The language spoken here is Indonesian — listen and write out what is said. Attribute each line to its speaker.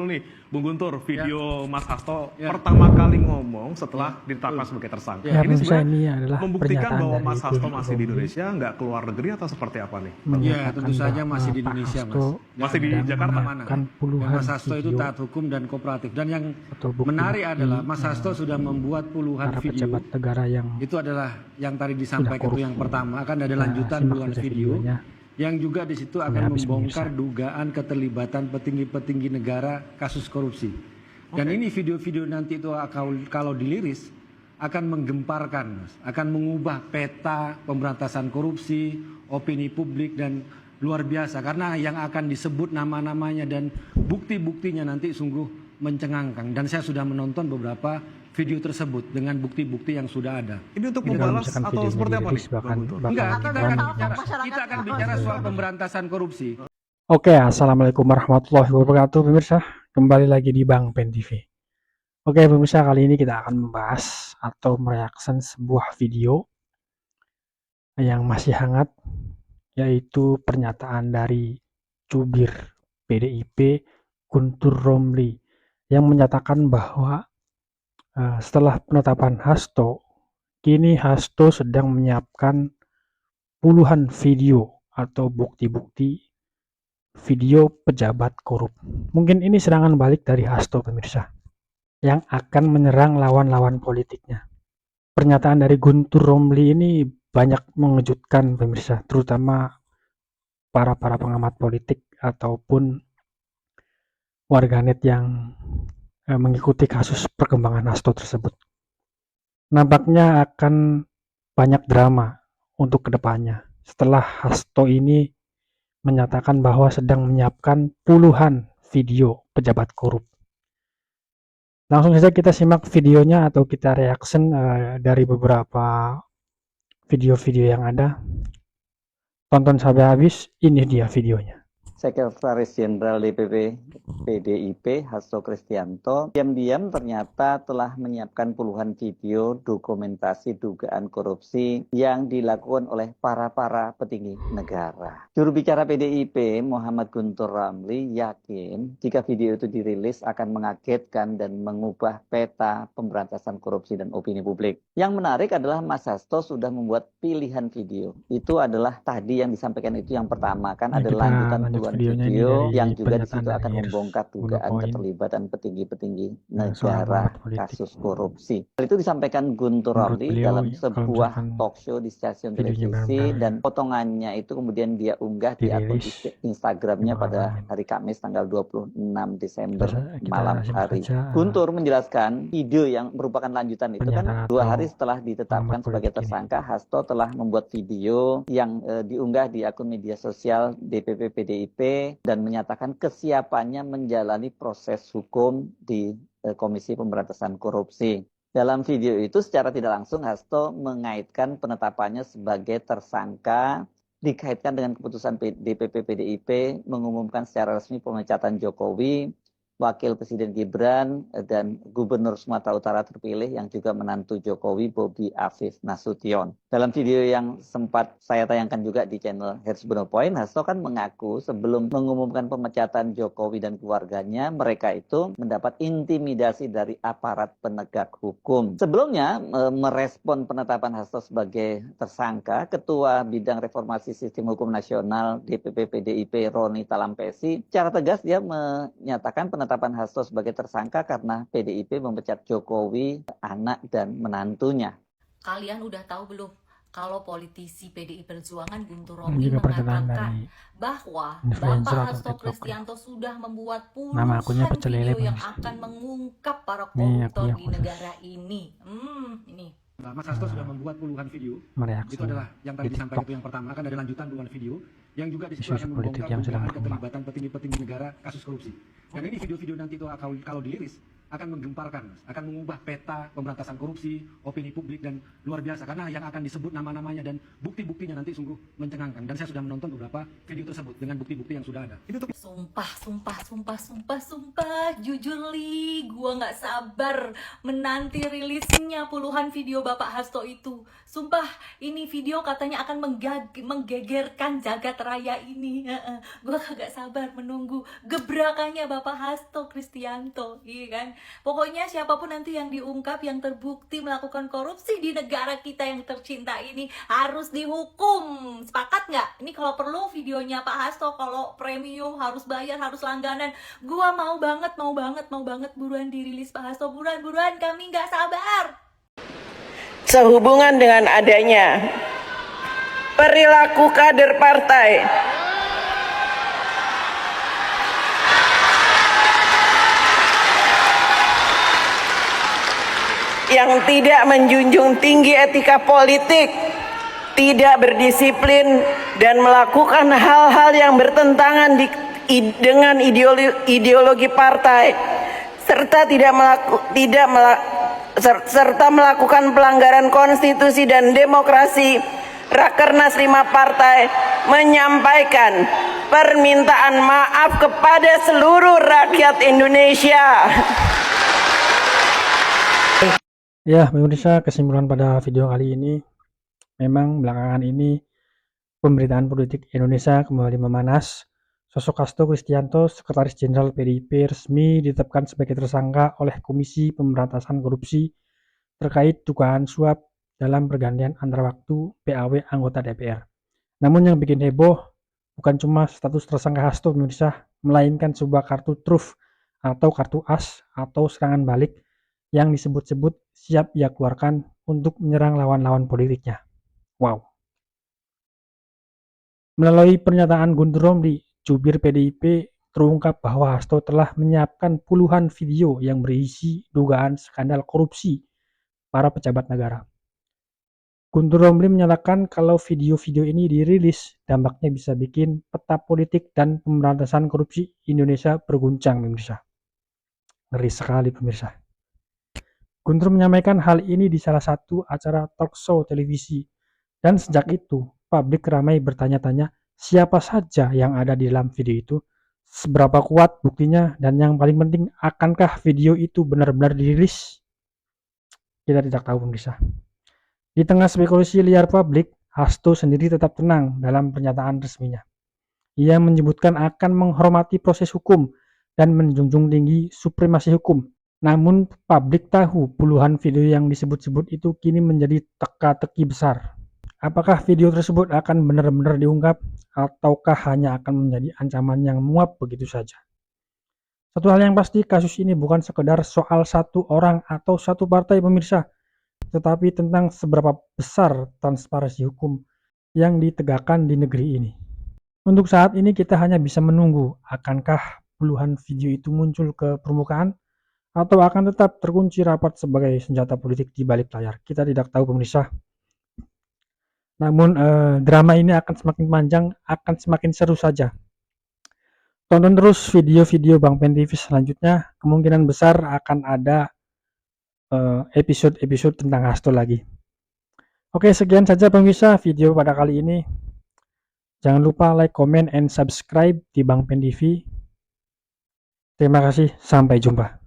Speaker 1: Nih, Bung Guntur, video Mas Hasto pertama kali ngomong setelah ditetapkan sebagai tersangka. Ini sebenarnya
Speaker 2: adalah
Speaker 1: membuktikan bahwa Mas Hasto
Speaker 2: Guntur
Speaker 1: masih di
Speaker 2: Romli
Speaker 1: Indonesia, nggak keluar negeri atau seperti apa nih?
Speaker 3: Ya, tentu saja masih di Indonesia, Mas.
Speaker 1: Masih di Jakarta.
Speaker 3: Dan Mas Hasto itu taat hukum dan kooperatif. Dan yang menarik adalah Mas Hasto sudah membuat puluhan video.
Speaker 2: Negara yang
Speaker 3: itu adalah yang tadi disampaikan itu yang pertama. Akan ada lanjutan puluhan video. Yang juga di situ akan membongkar dugaan keterlibatan petinggi-petinggi negara kasus korupsi. Dan ini video-video nanti itu kalau diliris akan menggemparkan, Mas, akan mengubah peta pemberantasan korupsi, opini publik, dan luar biasa karena yang akan disebut nama-namanya dan bukti-buktinya nanti sungguh mencengangkan. Dan saya sudah menonton beberapa video tersebut dengan bukti-bukti yang sudah ada.
Speaker 1: Ini untuk membalas atau seperti apa nih?
Speaker 3: Enggak, kita akan bicara soal pemberantasan korupsi.
Speaker 2: Oke, assalamualaikum warahmatullahi wabarakatuh, pemirsa. Kembali lagi di Bang Pen TV. Oke, pemirsa, kali ini kita akan membahas atau mereaksi sebuah video yang masih hangat, yaitu pernyataan dari jubir PDIP Guntur Romli yang menyatakan bahwa setelah penetapan Hasto, kini Hasto sedang menyiapkan puluhan video atau bukti-bukti video pejabat korup. Mungkin ini serangan balik dari Hasto, pemirsa, yang akan menyerang lawan-lawan politiknya. Pernyataan dari Guntur Romli ini banyak mengejutkan, pemirsa, terutama para pengamat politik ataupun warganet yang mengikuti kasus perkembangan Hasto tersebut. Nampaknya akan banyak drama untuk kedepannya setelah Hasto ini menyatakan bahwa sedang menyiapkan puluhan video pejabat korup. Langsung saja kita simak videonya atau kita reaction dari beberapa video-video yang ada. Tonton sampai habis, ini dia videonya.
Speaker 4: Sekretaris Jenderal DPP PDIP Hasto Kristianto diam-diam ternyata telah menyiapkan puluhan video dokumentasi dugaan korupsi yang dilakukan oleh para petinggi negara. Juru bicara PDIP Muhammad Guntur Romli yakin jika video itu dirilis akan mengagetkan dan mengubah peta pemberantasan korupsi dan opini publik. Yang menarik adalah Mas Hasto sudah membuat pilihan video. Itu adalah tadi yang disampaikan itu yang pertama kan ada lanjutan video yang juga di situ akan membongkar dugaan keterlibatan petinggi-petinggi negara kasus korupsi. Itu disampaikan Guntur Romli dalam sebuah talk show di stasiun televisi dan potongannya itu kemudian dia unggah di akun Instagramnya pada hari Kamis tanggal 26 Desember malam hari. Guntur menjelaskan video yang merupakan lanjutan itu kan 2 hari setelah ditetapkan sebagai tersangka, Hasto telah membuat video yang diunggah di akun media sosial DPP PDIP dan menyatakan kesiapannya menjalani proses hukum di Komisi Pemberantasan Korupsi. Dalam video itu secara tidak langsung Hasto mengaitkan penetapannya sebagai tersangka dikaitkan dengan keputusan DPP PDIP mengumumkan secara resmi pemecatan Jokowi, Wakil Presiden Gibran, dan Gubernur Sumatera Utara terpilih yang juga menantu Jokowi, Bobi Afif Nasution. Dalam video yang sempat saya tayangkan juga di channel Hertz Point, Hasto kan mengaku sebelum mengumumkan pemecatan Jokowi dan keluarganya, mereka itu mendapat intimidasi dari aparat penegak hukum. Sebelumnya merespon penetapan Hasto sebagai tersangka, Ketua Bidang Reformasi Sistem Hukum Nasional DPP PDIP Roni Talampesi secara tegas dia menyatakan penetapan Hasto sebagai tersangka karena PDIP memecat Jokowi, anak dan menantunya.
Speaker 5: Kalian udah tahu belum kalau politisi PDI Perjuangan Guntur Romli mengatakan bahwa Bapak Hasto Kristianto sudah membuat puluhan video yang akan mengungkap para koruptor di negara ini. Ini.
Speaker 3: Mas Hasto sudah membuat puluhan video. Itu adalah yang tadi disampaikan itu yang pertama, akan ada lanjutan puluhan video yang juga di situ akan membongkar dugaan keterlibatan petinggi-petinggi negara kasus korupsi. Dan ini video-video nanti itu kalau diliris akan menggemparkan, akan mengubah peta pemberantasan korupsi, opini publik, dan luar biasa. Karena yang akan disebut nama-namanya dan bukti-buktinya nanti sungguh mencengangkan. Dan saya sudah menonton beberapa video tersebut dengan bukti-bukti yang sudah ada.
Speaker 5: Sumpah, jujur Li, gua nggak sabar menanti rilisnya puluhan video Bapak Hasto itu. Sumpah, ini video katanya akan menggegerkan jagat raya ini. Gua kagak sabar menunggu gebrakannya Bapak Hasto Kristianto, iya kan? Pokoknya siapapun nanti yang diungkap, yang terbukti melakukan korupsi di negara kita yang tercinta ini harus dihukum. Sepakat nggak? Ini kalau perlu videonya Pak Hasto, kalau premium harus bayar, harus langganan. Gua mau banget buruan dirilis Pak Hasto, buruan, kami nggak sabar.
Speaker 6: Sehubungan dengan adanya perilaku kader partai yang tidak menjunjung tinggi etika politik, tidak berdisiplin, dan melakukan hal-hal yang bertentangan dengan ideologi partai, serta melakukan pelanggaran konstitusi dan demokrasi, Rakernas 5 Partai menyampaikan permintaan maaf kepada seluruh rakyat Indonesia.
Speaker 2: Ya, pemirsa, kesimpulan pada video kali ini, memang belakangan ini pemberitaan politik Indonesia kembali memanas. Sosok Hasto Kristianto, Sekretaris Jenderal PDIP, resmi ditetapkan sebagai tersangka oleh Komisi Pemberantasan Korupsi terkait dugaan suap dalam pergantian antar waktu PAW anggota DPR. Namun yang bikin heboh bukan cuma status tersangka Hasto, pemirsa, melainkan sebuah kartu truf atau kartu as atau serangan balik yang disebut-sebut siap ia keluarkan untuk menyerang lawan-lawan politiknya. Wow. Melalui pernyataan Guntur Romli, jubir PDIP, terungkap bahwa Hasto telah menyiapkan puluhan video yang berisi dugaan skandal korupsi para pejabat negara. Guntur Romli menyatakan kalau video-video ini dirilis, dampaknya bisa bikin peta politik dan pemberantasan korupsi Indonesia berguncang, pemirsa. Ngeri sekali, pemirsa. Guntur menyampaikan hal ini di salah satu acara talk show televisi, dan sejak itu publik ramai bertanya-tanya siapa saja yang ada di dalam video itu, seberapa kuat buktinya, dan yang paling penting, akankah video itu benar-benar dirilis? Kita tidak tahu, pemirsa. Di tengah spekulasi liar publik, Hasto sendiri tetap tenang dalam pernyataan resminya. Ia menyebutkan akan menghormati proses hukum dan menjunjung tinggi supremasi hukum. Namun publik tahu puluhan video yang disebut-sebut itu kini menjadi teka-teki besar. Apakah video tersebut akan benar-benar diungkap ataukah hanya akan menjadi ancaman yang menguap begitu saja? Satu hal yang pasti, kasus ini bukan sekedar soal satu orang atau satu partai, pemirsa, tetapi tentang seberapa besar transparansi hukum yang ditegakkan di negeri ini. Untuk saat ini kita hanya bisa menunggu, akankah puluhan video itu muncul ke permukaan atau akan tetap terkunci rapat sebagai senjata politik di balik layar. Kita tidak tahu, pemirsa. Namun drama ini akan semakin panjang, akan semakin seru saja. Tonton terus video-video Bang Pen TV selanjutnya. Kemungkinan besar akan ada episode-episode tentang Hasto lagi. Oke, sekian saja pemirsa video pada kali ini. Jangan lupa like, comment, and subscribe di Bang Pen TV. Terima kasih, sampai jumpa.